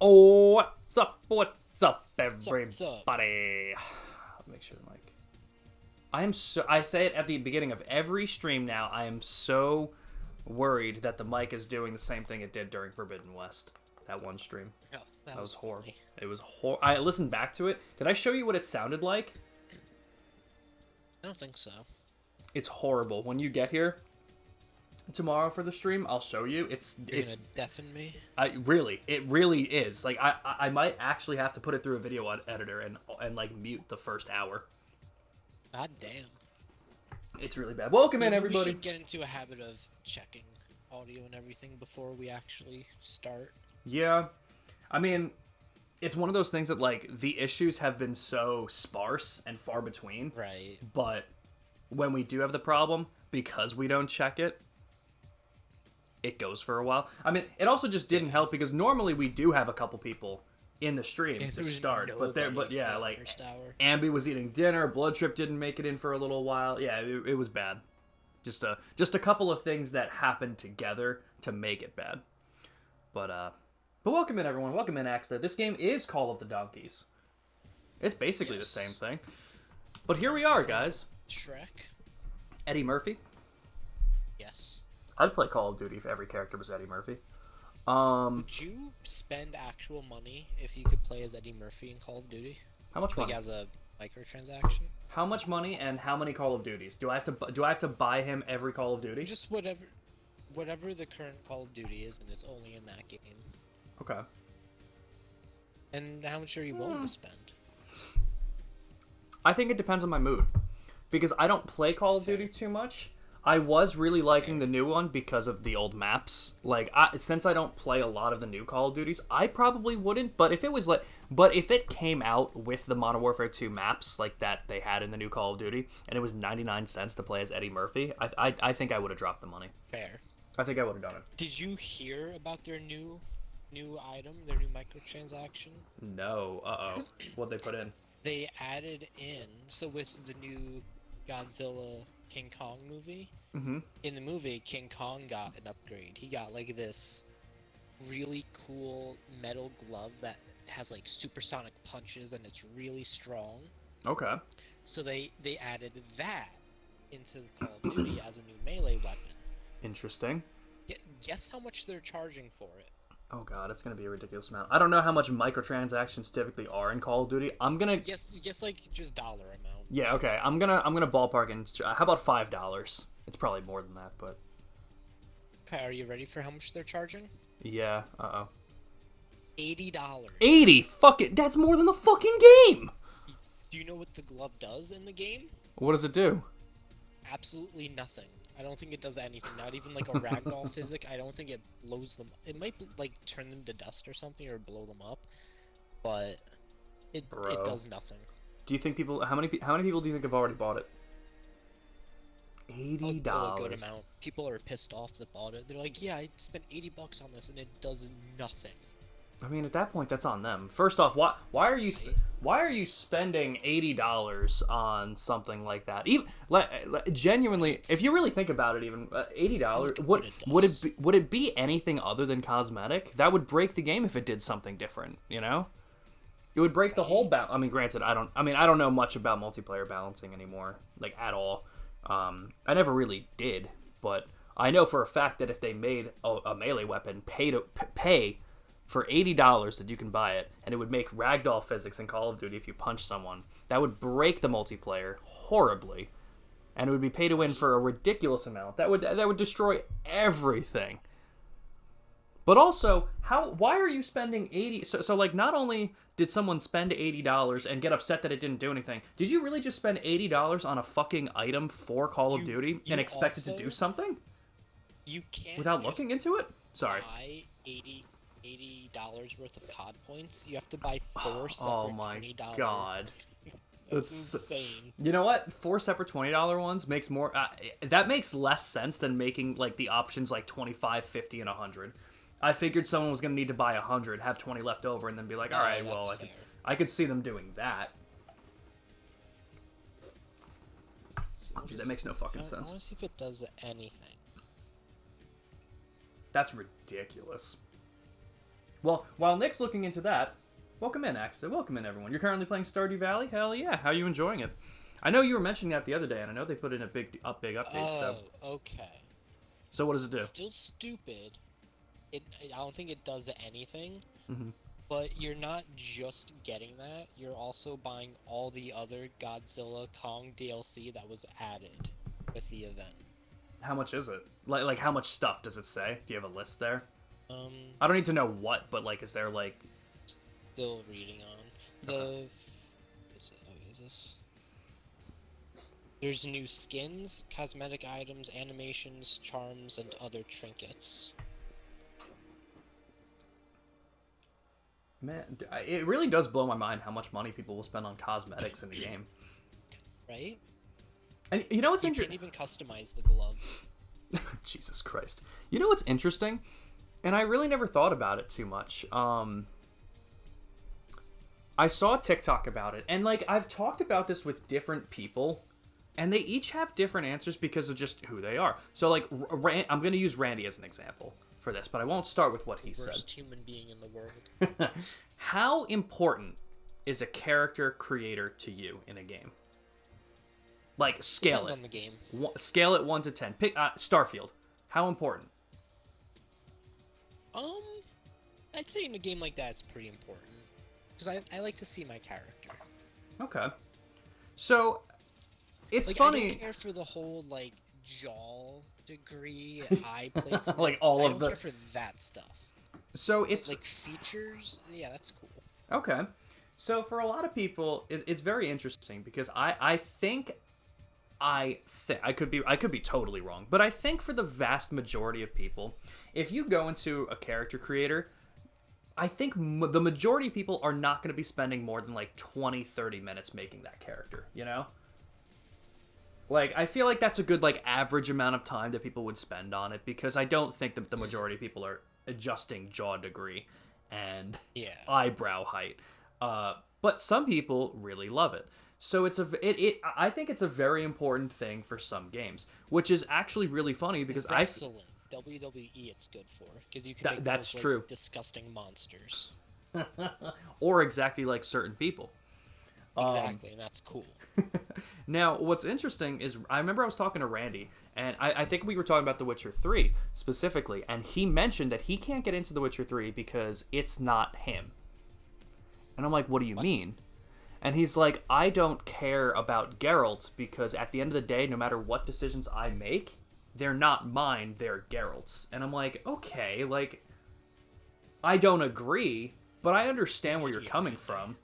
Oh, what's up? What's up, What's up? everybody? What's up? Make sure, I am so. I say it at the beginning of every stream now. I am so worried that the mic is doing the same thing it did during Forbidden West. That one stream. Oh, that That was was horrible. funny. It was I listened back to it. Did I show you what it sounded like? I don't think so. It's horrible. When you get here tomorrow for the stream, I'll show you. You're gonna deafen me? It really is. Like I might actually have to put it through a video editor and like mute the first hour. God damn. It's really bad. Welcome in, Maybe everybody. we should get into a habit of checking audio and everything before we actually start. Yeah, I mean, it's one of those things that like the issues have been so sparse and far between. Right. But when we do have the problem, because we don't check it, it goes for a while. I mean, it also just didn't help because normally we do have a couple people in the stream Yeah, to there was start, nobody yeah, for the like first hour. Ambi was eating dinner, Blood Trip didn't make it in for a little while. Yeah, it was bad. Just a couple of things that happened together to make it bad. But welcome in, everyone. Welcome in, Axter. This game is Call of the Donkeys. It's basically the same thing. But here we are, guys. Shrek? Eddie Murphy. Yes. I'd play Call of Duty if every character was Eddie Murphy. Would you spend actual money if you could play as Eddie Murphy in Call of Duty? How much money? Like as a microtransaction? How much money and how many Call of Duties? Do I have to buy him every Call of Duty? Just whatever the current Call of Duty is, and it's only in that game. Okay. And how much are you willing to spend? I think it depends on my mood. Because I don't play Call of Duty too much. I was really liking the new one because of the old maps. Like, since I don't play a lot of the new Call of Duties, I probably wouldn't. But if it came out with the Modern Warfare 2 maps like that they had in the new Call of Duty, and it was 99 cents to play as Eddie Murphy, I think I would have dropped the money. Fair. I think I would have done it. Did you hear about their new item, their new microtransaction? No. What'd they put in? They added in, so with the new Godzilla King Kong movie, in the movie, King Kong got an upgrade. He got like this really cool metal glove that has like supersonic punches and it's really strong. Okay. So they added that into Call of Duty as a new melee weapon. Interesting. Guess how much they're charging for it? Oh god, it's gonna be a ridiculous amount. I don't know how much microtransactions typically are in Call of Duty. I'm gonna Guess like just dollar amount. Yeah, okay. I'm gonna ballpark in. How about $5? It's probably more than that, but Okay, are you ready for how much they're charging? yeah. $80. 80. Fucking. That's more than the fucking game. Do you know what the glove does in the game? What does it do? Absolutely nothing. I don't think it does anything. Not even like a ragdoll physic. I don't think it blows them. It might like turn them to dust or something or blow them up, but it does nothing. Do you think people? How many people do you think have already bought it? $80. A good amount. People are pissed off that bought it. They're like, yeah, I spent $80 on this and it does nothing. I mean, at that point, that's on them. First off, why are you spending $80 on something like that? Even genuinely, if you really think about it, even $80, would it be anything other than cosmetic? That would break the game if it did something different. You know, it would break the whole balance. I mean, granted, I don't know much about multiplayer balancing anymore, like at all. I never really did, but I know for a fact that if they made a melee weapon pay for $80 that you can buy it, and it would make ragdoll physics in Call of Duty if you punch someone, that would break the multiplayer horribly, and it would be pay to win for a ridiculous amount. That would destroy everything. But also, why are you spending 80? So like, not only did someone spend $80 and get upset that it didn't do anything, did you really just spend $80 on a fucking item for Call of Duty and expect it to do something? You can't without looking into it? Sorry. Buy $80 worth of COD points. You have to buy 4 separate Oh my $20. god. That's insane. You know what? 4 separate $20 ones makes more. That makes less sense than making like the options like 25, 50, and 100. I figured someone was gonna need to buy 100, have 20 left over, and then be like, all right, well, I could see them doing that. Dude, that makes no fucking sense. I want to see if it does anything. That's ridiculous. Well, while Nick's looking into that, welcome in, Axton. Welcome in, everyone. You're currently playing Stardew Valley? Hell yeah. How are you enjoying it? I know you were mentioning that the other day, and I know they put in a big update, so... Oh, okay. So what does it do? Still stupid. I don't think it does anything. Mm-hmm. But you're not just getting that, you're also buying all the other Godzilla Kong DLC that was added with the event. How much is it? Like how much stuff does it say? Do you have a list there? Um, I don't need to know what, but like, is there like... Still reading on. Okay. Is this? There's new skins, cosmetic items, animations, charms, and other trinkets. Man, it really does blow my mind how much money people will spend on cosmetics in the game. Right? And you know what's interesting? You can even customize the glove. Jesus Christ. You know what's interesting? And I really never thought about it too much. I saw TikTok about it, and like I've talked about this with different people, and they each have different answers because of just who they are. So like, I'm going to use Randy as an example for this, but I won't start with what he said. Worst human being in the world. How important is a character creator to you in a game? Like, scale Depends it. on the game. Scale it 1 to 10. Pick Starfield. How important? I'd say in a game like that, it's pretty important. Because I like to see my character. Okay. So, it's like, funny. I don't care for the whole, like, jaw degree, eye placement. Like, all I of don't care for that stuff. So, it's... Like, features, yeah, that's cool. Okay. So, for a lot of people, it's very interesting because I think... I could be totally wrong, but I think for the vast majority of people, if you go into a character creator, I think the majority of people are not going to be spending more than like 20-30 minutes making that character, you know? Like, I feel like that's a good like average amount of time that people would spend on it, because I don't think that the majority of people are adjusting jaw degree and eyebrow height. But some people really love it. So I think it's a very important thing for some games, which is actually really funny because Wrestling, WWE, it's good for, because you can make that's those, true. Like, disgusting monsters. Or exactly like certain people. Exactly, and that's cool. Now, what's interesting is I remember I was talking to Randy, and I think we were talking about The Witcher 3 specifically, and he mentioned that he can't get into The Witcher 3 because it's not him. And I'm like, what do you mean? And he's like, I don't care about Geralt's because at the end of the day, no matter what decisions I make, they're not mine, they're Geralt's. And I'm like, okay, like, I don't agree, but I understand where you're coming from.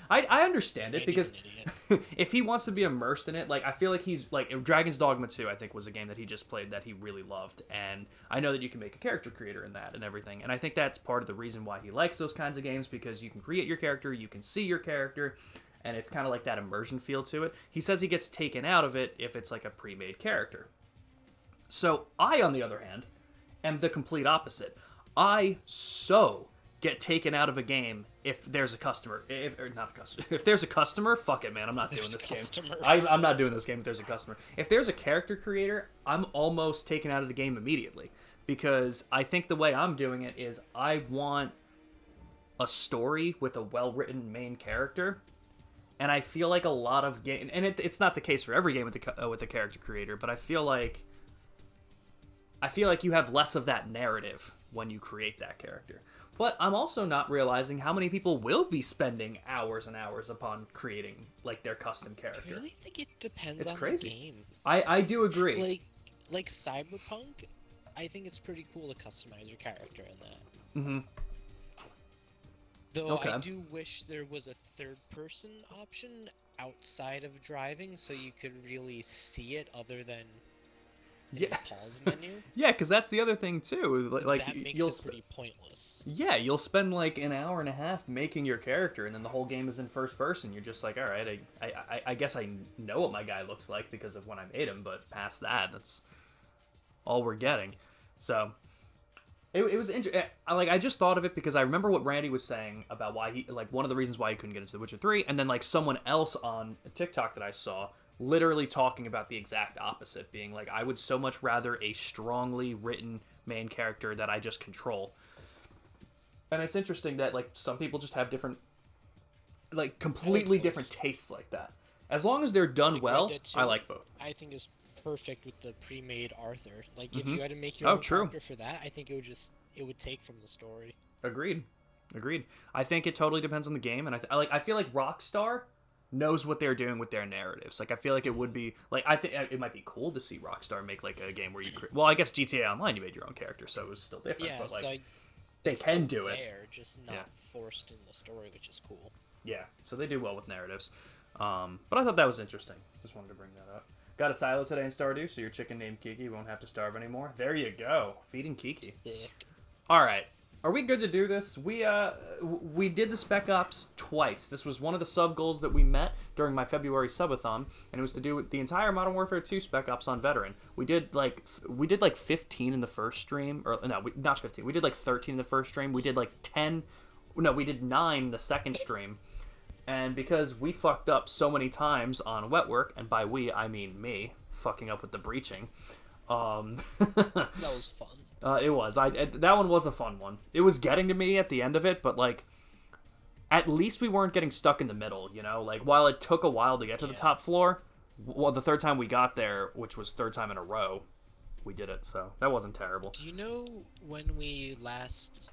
I understand it because if he wants to be immersed in it, like, I feel like he's like Dragon's Dogma 2, I think, was a game that he just played that he really loved, and I know that you can make a character creator in that and everything, and I think that's part of the reason why he likes those kinds of games, because you can create your character, you can see your character, and it's kind of like that immersion feel to it. He says he gets taken out of it if it's like a pre-made character. So I, on the other hand, am the complete opposite. I get taken out of a game if there's a customer. If there's a customer, fuck it, man. I'm not doing this game. I'm not doing this game if there's a customer. If there's a character creator, I'm almost taken out of the game immediately. Because I think the way I'm doing it is I want a story with a well-written main character. And I feel like a lot of game, and it's not the case for every game with the character creator, but I feel like you have less of that narrative when you create that character. But I'm also not realizing how many people will be spending hours and hours upon creating like their custom character. I really think it depends it's on crazy. the game. I do agree. Like Cyberpunk, I think it's pretty cool to customize your character in that. Mm-hmm. Though I do wish there was a third-person option outside of driving, so you could really see it other than the pause menu. Yeah, because that's the other thing too. Like that makes it pretty pointless. Yeah, you'll spend like an hour and a half making your character, and then the whole game is in first person. You're just like, all right, I guess I know what my guy looks like because of when I made him, but past that, that's all we're getting. So it was interesting. Like, I just thought of it because I remember what Randy was saying about why he, like, one of the reasons why he couldn't get into The Witcher 3, and then like someone else on TikTok that I saw literally talking about the exact opposite, being like, I would so much rather a strongly written main character that I just control. And it's interesting that like some people just have different, like I like completely both. different tastes like that. As long as they're done Like well, Red Dead I 2, like both. I think is perfect with the pre-made Arthur. Like if Mm-hmm. you had to make your Oh, own true. character for that, I think it would take from the story. Agreed. Agreed. I think it totally depends on the game, and I feel like Rockstar knows what they're doing with their narratives. Like I feel like it would be like I think it might be cool to see Rockstar make like a game where you well, I guess GTA Online you made your own character, so it was still different, Yeah, but like so they it's can still do it. there, just not Yeah. forced in the story, which is cool. Yeah, so they do well with narratives. But I thought that was interesting. Just wanted to bring that up. Got a silo today in Stardew, so your chicken named Kiki won't have to starve anymore. There you go, feeding Kiki. Thick. All right, are we good to do this? We did the Spec Ops twice. This was one of the sub goals that we met during my February subathon, and it was to do with the entire Modern Warfare 2 Spec Ops on Veteran. We did like 15 in the first stream, or no, not 15. We did like 13 in the first stream. We did like 10. No, we did 9 in the second stream. And because we fucked up so many times on wet work, and by we I mean me fucking up with the breaching, That was fun. it was. That one was a fun one. It was getting to me at the end of it, but like, at least we weren't getting stuck in the middle. You know, like while it took a while to get to the top floor, well, the third time we got there, which was third time in a row, we did it. So that wasn't terrible. Do you know when we last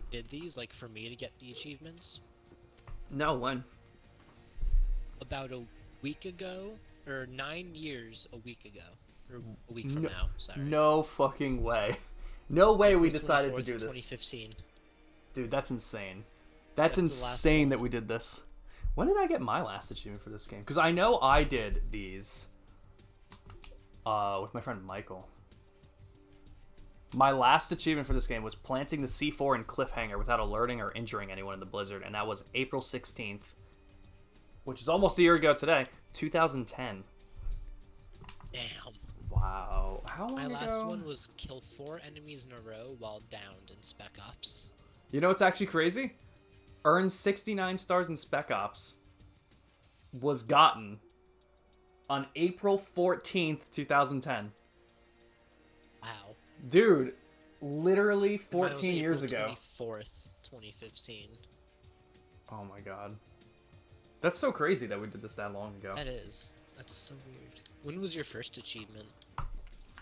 did these? Like for me to get the achievements? No, when? About a week ago, or 9 years a week ago, or a week from now. Sorry. No fucking way. No way we decided to do this. 2015. Dude, that's insane. That's the last insane one. that we did this. When did I get my last achievement for this game? Because I know I did these with my friend Michael. My last achievement for this game was planting the C4 in Cliffhanger without alerting or injuring anyone in the blizzard, and that was April 16th, which is almost a year ago today, 2010. Damn. Wow. How long My ago? last one was kill 4 enemies in a row while downed in Spec Ops. You know what's actually crazy? Earn 69 stars in Spec Ops was gotten on April 14th, 2010. Wow. Dude, literally And mine was 14 years April ago. 24th, 2015. Oh my god. That's so crazy that we did this that long ago. That is. That's so weird. When was your first achievement?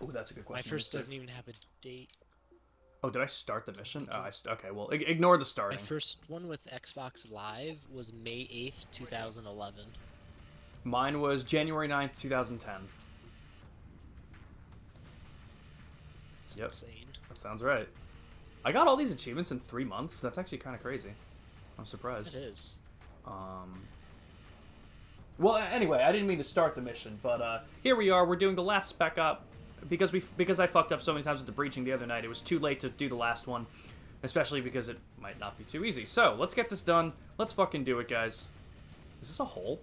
Oh, that's a good question. My first doesn't even have a date. Oh, did I start the mission? Oh, okay, well, ignore the My starting. first one with Xbox Live was May 8th, 2011. Mine was January 9th, 2010. It's Yep. insane. That sounds right. I got all these achievements in 3 months. That's actually kind of crazy. I'm surprised. It is. Well, anyway, I didn't mean to start the mission, but here we are. We're doing the last Spec Op because I fucked up so many times with the breaching the other night. It was too late to do the last one, especially because it might not be too easy. So let's get this done. Let's fucking do it, guys. Is this a hole?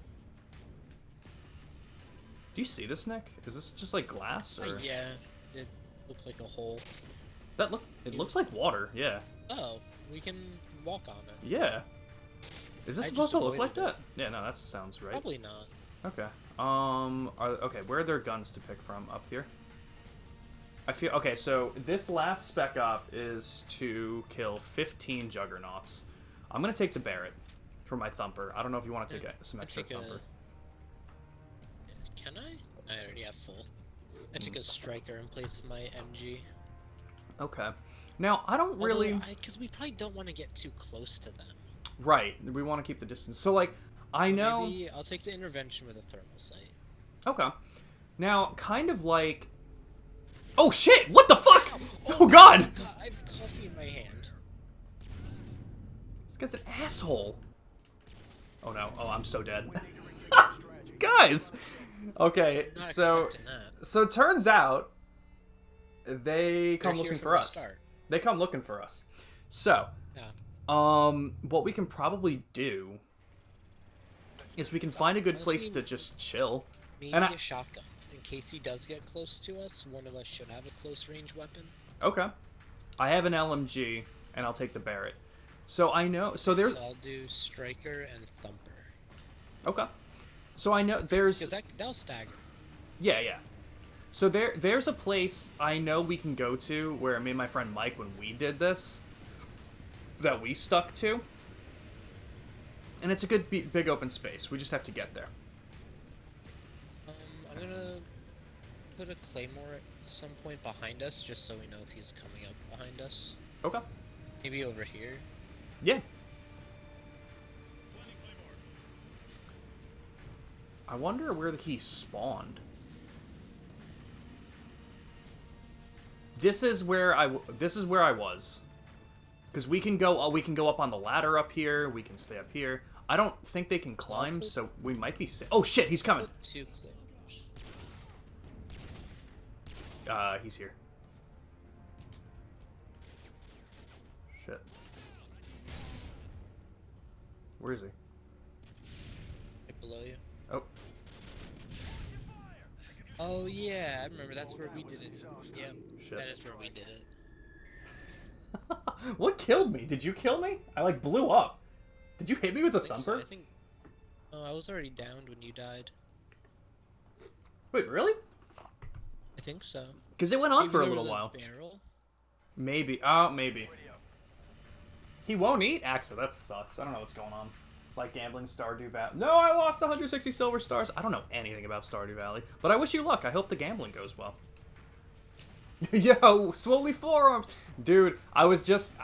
Do you see this, Nick? Is this just like glass? Or... Yeah, it looks like a hole. It looks like water. Yeah. Oh, we can walk on it. Yeah. Is this I supposed just to look like avoided that? Yeah, no, that sounds right. Probably not. Okay. Okay, where are there guns to pick from? Up here? I feel... Okay, so this last Spec Op is to kill 15 Juggernauts. I'm gonna take the Barrett for my Thumper. I don't know if you want to take some extra Thumper. Can I? I already have full. I took a Striker in place of my MG. Okay. Now, I don't really... Because we probably don't want to get too close to them. Right. We want to keep the distance. So, like, I know... Maybe I'll take the intervention with a thermal sight. Okay. Now, kind of like... Oh, shit! What the fuck? Oh, God! God, I have coffee in my hand. This guy's an asshole. Oh, no. Oh, I'm so dead. Guys! Okay, Not so... expecting that. So it turns out... They come They're here looking from for the us. start. They come looking for us. So... Yeah. What we can probably do is we can find a good place Honestly, to just chill. Maybe And a shotgun. In case he does get close to us, one of us should have a close range weapon. Okay. I have an LMG, and I'll take the Barrett. So I know... So there's... So I'll do Striker and Thumper. Okay. So I know there's... Because that'll stagger. Yeah, yeah. So there's a place I know we can go to where me and my friend Mike, when we did this, that we stuck to. And it's a good big open space. We just have to get there. I'm gonna put a claymore at some point behind us, just so we know if he's coming up behind us. Okay. Maybe over here. Yeah. I wonder where he spawned. This is where I was. Because we can go up on the ladder up here. We can stay up here. I don't think they can climb, so we might be safe. Oh shit, he's coming. Two claymores. He's here. Shit. Where is he? Right below you. Oh. Oh yeah, I remember. That's where we did it. Yeah, Shit. that is where we did it. What killed me? Did you kill me? I like blew up. Did you hit me with a I think thumper? So. I think. Oh, I was already downed when you died. Wait, really? I think so. Because it went on Maybe for a there little was while. Barrel? Maybe. Oh, maybe. He won't eat? Axel, that sucks. I don't know what's going on. Like gambling Stardew Valley. No, I lost 160 silver stars. I don't know anything about Stardew Valley, but I wish you luck. I hope the gambling goes well. Yo, Swoley Forearms! Dude, I was just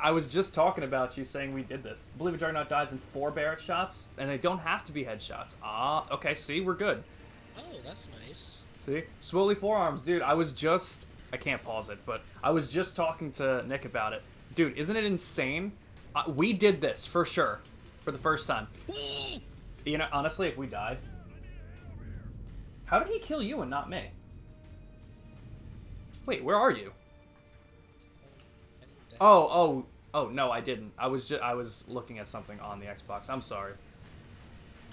talking about you saying we did this. Believe a Juggernaut dies in 4 Barrett shots, and they don't have to be headshots. Ah, okay, see, we're good. Oh, that's nice. See? Swoley Forearms, dude, I can't pause it, but I was just talking to Nick about it. Dude, isn't it insane? We did this, for sure, for the first time. You know, honestly, if we died... How did he kill you and not me? Wait, where are you? Oh, no, I didn't. I was looking at something on the Xbox. I'm sorry.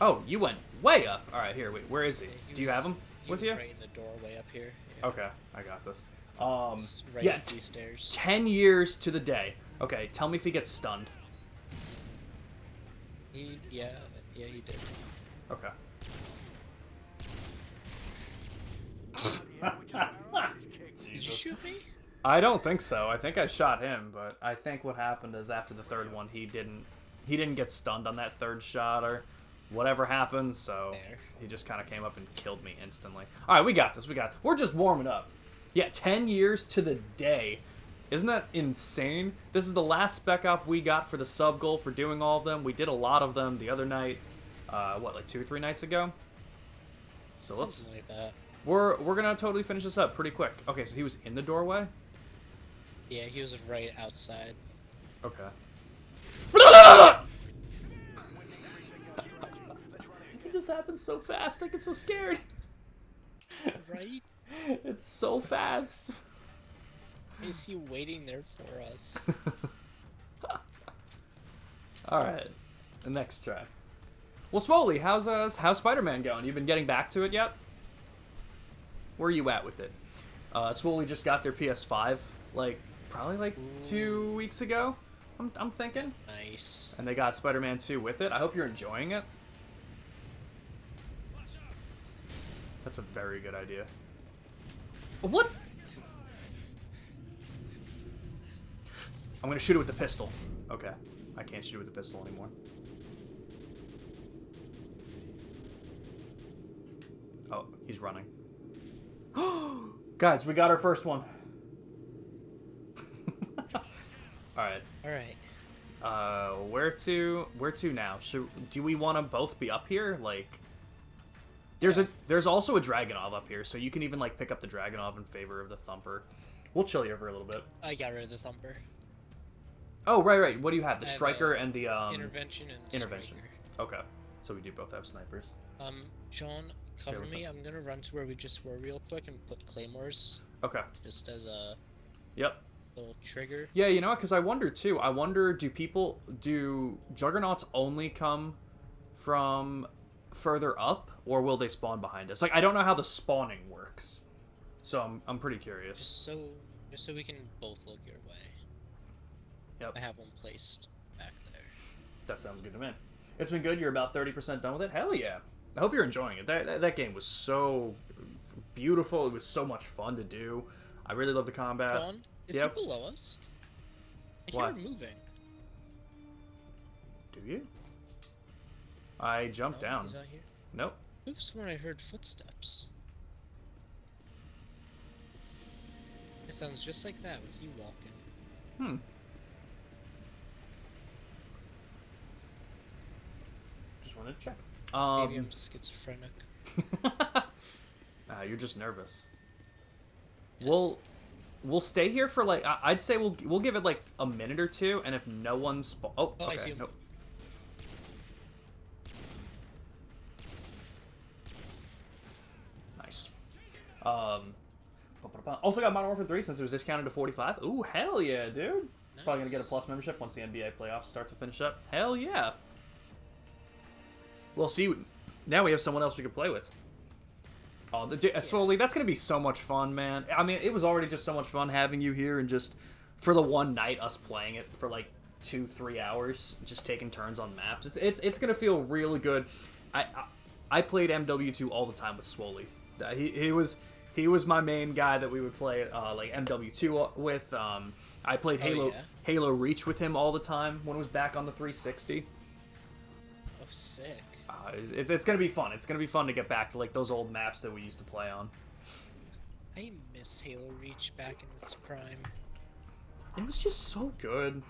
Oh, you went way up. All right, here, wait, where is he? Do you have him with you? Right in the doorway up here. Yeah. Okay, I got this. Right yeah, up these stairs. 10 years to the day. Okay, tell me if he gets stunned. Yeah, he did. Okay. Did you shoot me? I don't think so. I think I shot him, but I think what happened is after the third one, he didn't get stunned on that third shot or whatever happened, so he just kind of came up and killed me instantly. All right, we got this. We're just warming up. Yeah, 10 years to the day. Isn't that insane? This is the last spec op we got for the sub goal for doing all of them. We did a lot of them the other night. Like 2 or 3 nights ago? So Something like that. We're gonna totally finish this up pretty quick. Okay, so he was in the doorway? Yeah, he was right outside. Okay. It just happened so fast, I get so scared. Right? It's so fast. Is he waiting there for us? Alright. The next try. Well, Swoley, how's Spider-Man going? You been getting back to it yet? Where are you at with it? Swoley just got their PS5, probably 2 weeks ago, I'm thinking. Nice. And they got Spider-Man 2 with it. I hope you're enjoying it. That's a very good idea. What? I'm gonna shoot it with the pistol. Okay. I can't shoot it with the pistol anymore. Oh, he's running. Guys, we got our first one. Alright. Alright. Where to now? Do we want to both be up here? There's also a Dragonov up here, so you can even pick up the Dragonov in favor of the Thumper. We'll chill here for a little bit. I got rid of the Thumper. Oh, right. What do you have? The Striker and the Intervention and Intervention. Striker. Okay. So we do both have snipers. John, cover me. I'm gonna run to where we just were real quick and put claymores. Okay. Just as a Yep. little trigger. Yeah, you know what? Because I wonder too. I wonder, do Juggernauts only come from further up, or will they spawn behind us? I don't know how the spawning works, so I'm pretty curious. Just so we can both look your way. Yep. I have one placed back there. That sounds good to me. It's been good. You're about 30% done with it. Hell yeah! I hope you're enjoying it. That game was so beautiful. It was so much fun to do. I really love the combat. John, is he below us? I hear him moving. Do you? I jumped down. He's not here. Nope. I've sworn I heard footsteps. It sounds just like that with you walking. Just wanted to check. Maybe I'm schizophrenic. You're just nervous. Yes. We'll stay here for like I'd say we'll give it like a minute or two, and if no one's okay. I see him. Nope. Nice. Also got Modern Warfare 3 since it was discounted to $45. Ooh, hell yeah, dude. Nice. Probably gonna get a Plus membership once the NBA playoffs start to finish up. Hell yeah. Well, see, now we have someone else we can play with. Oh, slowly, that's gonna be so much fun, man. I mean, it was already just so much fun having you here, and just for the one night, us playing it for like 2-3 hours, just taking turns on maps. It's gonna feel really good. I played MW2 all the time with Swoley. He was my main guy that we would play like MW2 with. I played Halo Reach with him all the time when it was back on the 360. Oh, sick. It's gonna be fun. It's gonna be fun to get back to like those old maps that we used to play on. I miss Halo Reach back in its prime. It was just so good.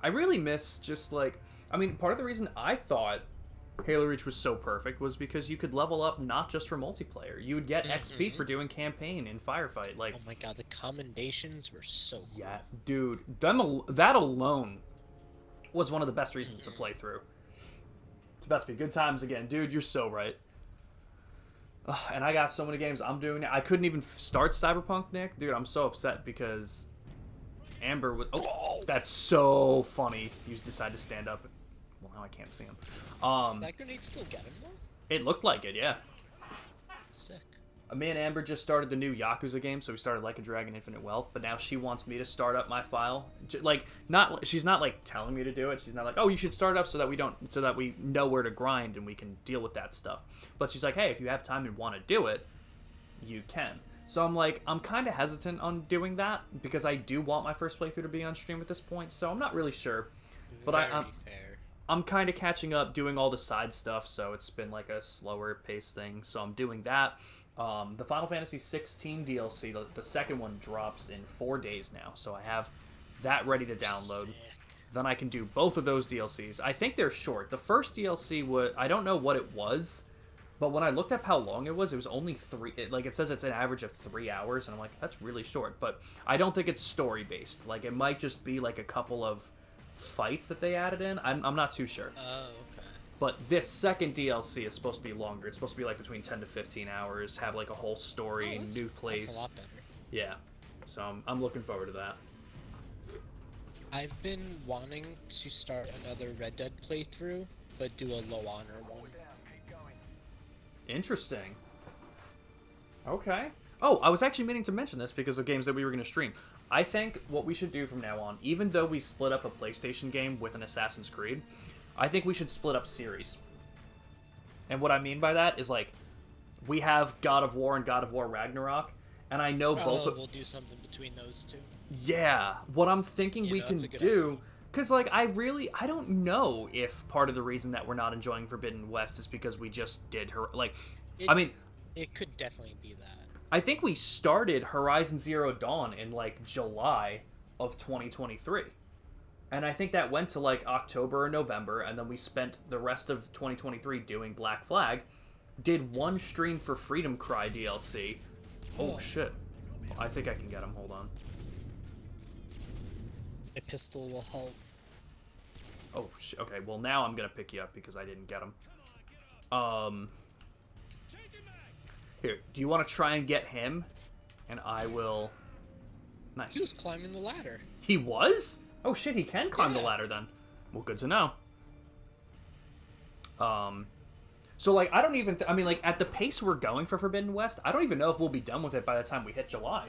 I really miss just like, I mean, part of the reason I thought Halo Reach was so perfect was because you could level up not just for multiplayer. You would get XP for doing campaign and firefight. Like, oh my god, the commendations were so cool. Yeah, dude, that alone was one of the best reasons to play through. It's about to be good times again, dude. You're so right. And I got so many games I'm doing now. I couldn't even start Cyberpunk, Nick. Dude, I'm so upset because Amber was... Oh, that's so funny. You decided to stand up. Well, now I can't see him. That grenade still get him, though? It looked like it, yeah. Sick. Me and Amber just started the new Yakuza game, so we started Like a Dragon Infinite Wealth, but now she wants me to start up my file. Like, she's not like telling me to do it. She's not like, oh, you should start up so that we know where to grind and we can deal with that stuff. But she's like, hey, if you have time and want to do it, you can. So I'm like, I'm kind of hesitant on doing that because I do want my first playthrough to be on stream at this point, so I'm not really sure. But I'm kind of catching up, doing all the side stuff, so it's been like a slower pace thing. So I'm doing that. The Final Fantasy 16 DLC, the second one, drops in 4 days now, so I have that ready to download. Sick. Then I can do both of those DLCs. I think they're short. The first DLC I don't know what it was, but when I looked up how long it was only 3. It says it's an average of 3 hours, and I'm like, that's really short. But I don't think it's story based. Like, it might just be like a couple of fights that they added in. I'm not too sure. Oh, okay. But this second DLC is supposed to be longer. It's supposed to be like between 10 to 15 hours, have like a whole story, new place. That's a lot better. Yeah. So I'm looking forward to that. I've been wanting to start another Red Dead playthrough, but do a low honor one. Interesting. Okay. Oh, I was actually meaning to mention this because of games that we were going to stream. I think what we should do from now on, even though we split up a PlayStation game with an Assassin's Creed, I think we should split up series. And what I mean by that is, like, we have God of War and God of War Ragnarok, and I know both of... We'll do something between those two. Yeah, what I'm thinking we can do... Because, like, I don't know if part of the reason that we're not enjoying Forbidden West is because we just did her... Like, It could definitely be that. I think we started Horizon Zero Dawn in, like, July of 2023. And I think that went to, like, October or November, and then we spent the rest of 2023 doing Black Flag, did one stream for Freedom Cry DLC. Oh, shit. I think I can get him. Hold on. A pistol will help. Oh, shit. Okay, well, now I'm gonna pick you up because I didn't get him. Here, do you want to try and get him? And I will... Nice. He was climbing the ladder. He was? Oh shit, he can climb the ladder then. Well, good to know. So, like, I don't even... I mean, like, at the pace we're going for Forbidden West, I don't even know if we'll be done with it by the time we hit July.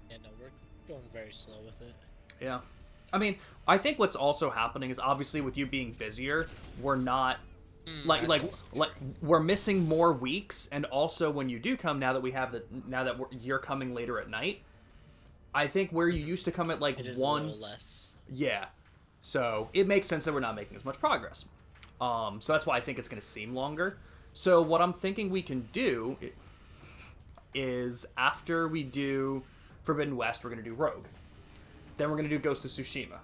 Yeah, no, we're going very slow with it. Yeah. I mean, I think what's also happening is, obviously, with you being busier, we're not... we're missing more weeks, and also when you do come, now that you're coming later at night, I think where you used to come at like it is 1, a little less. Yeah. So it makes sense that we're not making as much progress. So that's why I think it's going to seem longer. So what I'm thinking we can do is after we do Forbidden West, we're going to do Rogue. Then we're going to do Ghost of Tsushima.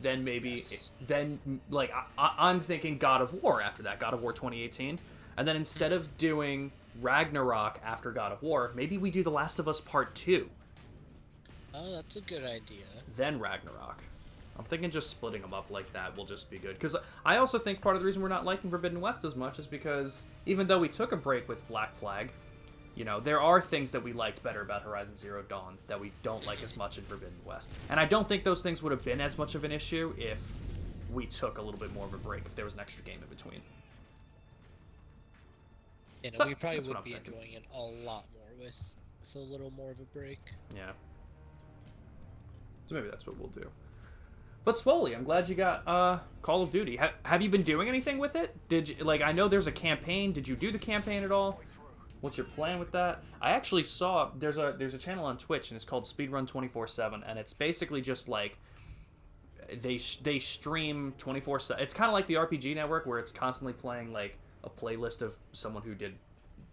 Then maybe, Yes. then, like, I'm thinking God of War after that, God of War 2018. And then instead of doing Ragnarok after God of War, maybe we do The Last of Us Part 2, Oh, that's a good idea. then Ragnarok. I'm thinking just splitting them up like that will just be good. Because I also think part of the reason we're not liking Forbidden West as much is because even though we took a break with Black Flag, you know, there are things that we liked better about Horizon Zero Dawn that we don't like as much in Forbidden West. And I don't think those things would have been as much of an issue if we took a little bit more of a break, if there was an extra game in between. You know, But we probably that's what would I'm be thinking. enjoying it a lot more with a little more of a break. Yeah. So maybe that's what we'll do. But Swoley, I'm glad you got Call of Duty. Have you been doing anything with it? Did you, like, I know there's a campaign. Did you do the campaign at all? What's your plan with that? I actually saw there's a channel on Twitch and it's called Speedrun 24/7 and it's basically just like they stream 24/7. It's kind of like the RPG Network where it's constantly playing like a playlist of someone who did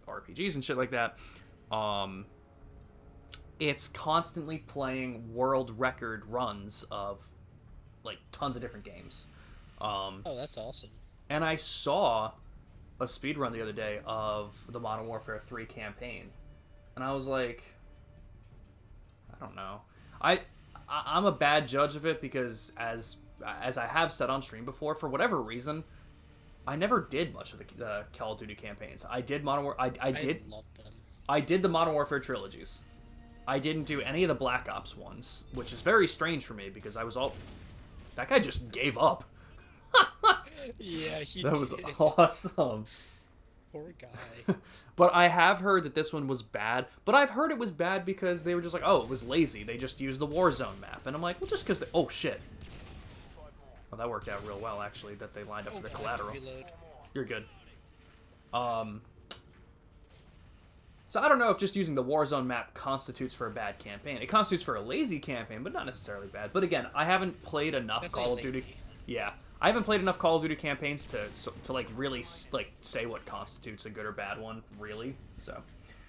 RPGs and shit like that. It's constantly playing world record runs of like tons of different games. Oh, that's awesome. And I saw a speed run the other day of the Modern Warfare 3 campaign, and I was like, I don't know. I'm a bad judge of it because as I have said on stream before, for whatever reason, I never did much of the Call of Duty campaigns. I did Modern War. I did. love them. I did the Modern Warfare trilogies. I didn't do any of the Black Ops ones, which is very strange for me because I was all. That guy just gave up. Yeah, he That was did. awesome. Poor guy. But I have heard that this one was bad. But I've heard it was bad because they were just like, oh, it was lazy. They just used the Warzone map. And I'm like, well, just because oh, shit. Well, that worked out real well, actually, that they lined up for the collateral. Reload. You're good. So I don't know if just using the Warzone map constitutes for a bad campaign. It constitutes for a lazy campaign, but not necessarily bad. But again, I haven't played enough Definitely Call of Duty. lazy. Yeah, I haven't played enough Call of Duty campaigns to like really like say what constitutes a good or bad one, really. So,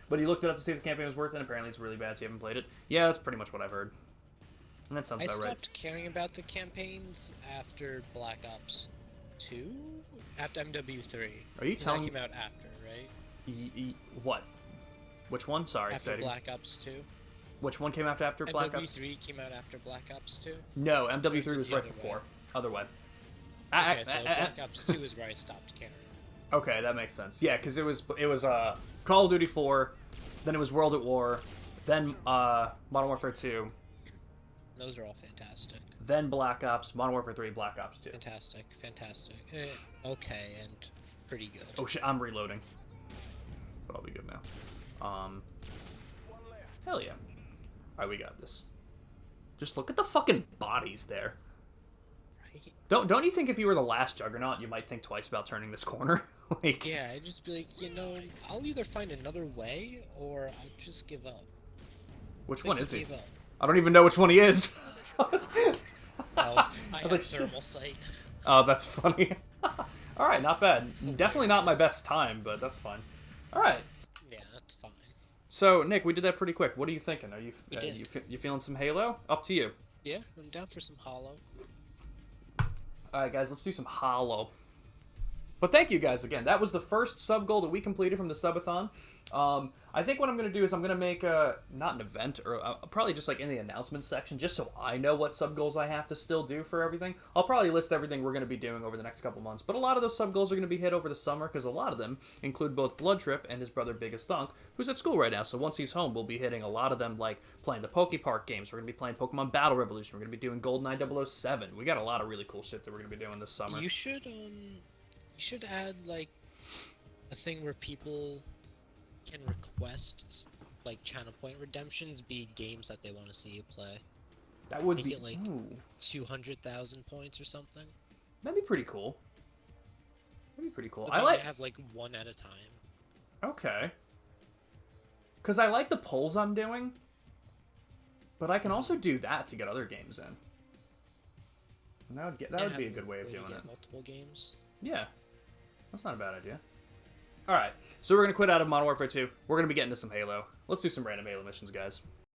but you looked it up to see if the campaign was worth it. And apparently, it's really bad. So you haven't played it. Yeah, that's pretty much what I've heard. And that sounds I about right. stopped caring about the campaigns after Black Ops 2? After MW3. Are you 'Cause telling that came out after, right? What? Which one? Sorry, After say it again. Black Ops 2? Which one came after Black Ops? MW3 came out after Black Ops 2? No, MW3 Or was is it right the other before. way? Other way. Okay, so Black Ops 2 is where I stopped caring. Okay, that makes sense. Yeah, because it was Call of Duty 4, then it was World at War, then Modern Warfare 2, Those are all fantastic. then Black Ops, Modern Warfare 3, Black Ops 2. Fantastic. Okay, and pretty good. Oh shit, I'm reloading. But I'll be good now. Hell yeah. Alright, we got this. Just look at the fucking bodies there. Right? Don't you think if you were the last Juggernaut, you might think twice about turning this corner? Like, Yeah, I'd just be like, I'll either find another way, or I'll just give up. which It's one like is he he? gave up. I don't even know which one he is. Oh, I was have like, shit. thermal sight. Oh, that's funny. Alright, not bad. Definitely not my best time, but that's fine. Alright. Yeah, that's fine. So, Nick, we did that pretty quick. What are you thinking? Are you We did. you feeling some Halo? Up to you. Yeah, I'm down for some Hollow. Alright, guys, let's do some Hollow. But thank you guys again. That was the first sub goal that we completed from the subathon. I think what I'm going to do is I'm going to make not an event, or probably just like in the announcements section, just so I know what sub goals I have to still do for everything. I'll probably list everything we're going to be doing over the next couple months. But a lot of those sub goals are going to be hit over the summer, because a lot of them include both Blood Trip and his brother Biggest Thunk, who's at school right now. So once he's home, we'll be hitting a lot of them, like playing the Poke Park games. We're going to be playing Pokemon Battle Revolution. We're going to be doing GoldenEye 007. We got a lot of really cool shit that we're going to be doing this summer. You should add like a thing where people can request like channel point redemptions be games that they want to see you play. That would Make be it, like, ooh, 200,000 points or something. that'd be pretty cool. That'd be pretty cool. But I then like you have like one at a time. okay, because I like the polls I'm doing, but I can also do that to get other games in. That would be a good way of doing it. Multiple games. Yeah, that's not a bad idea. All right, so we're gonna quit out of Modern Warfare 2. We're gonna be getting to some Halo. Let's do some random Halo missions, guys.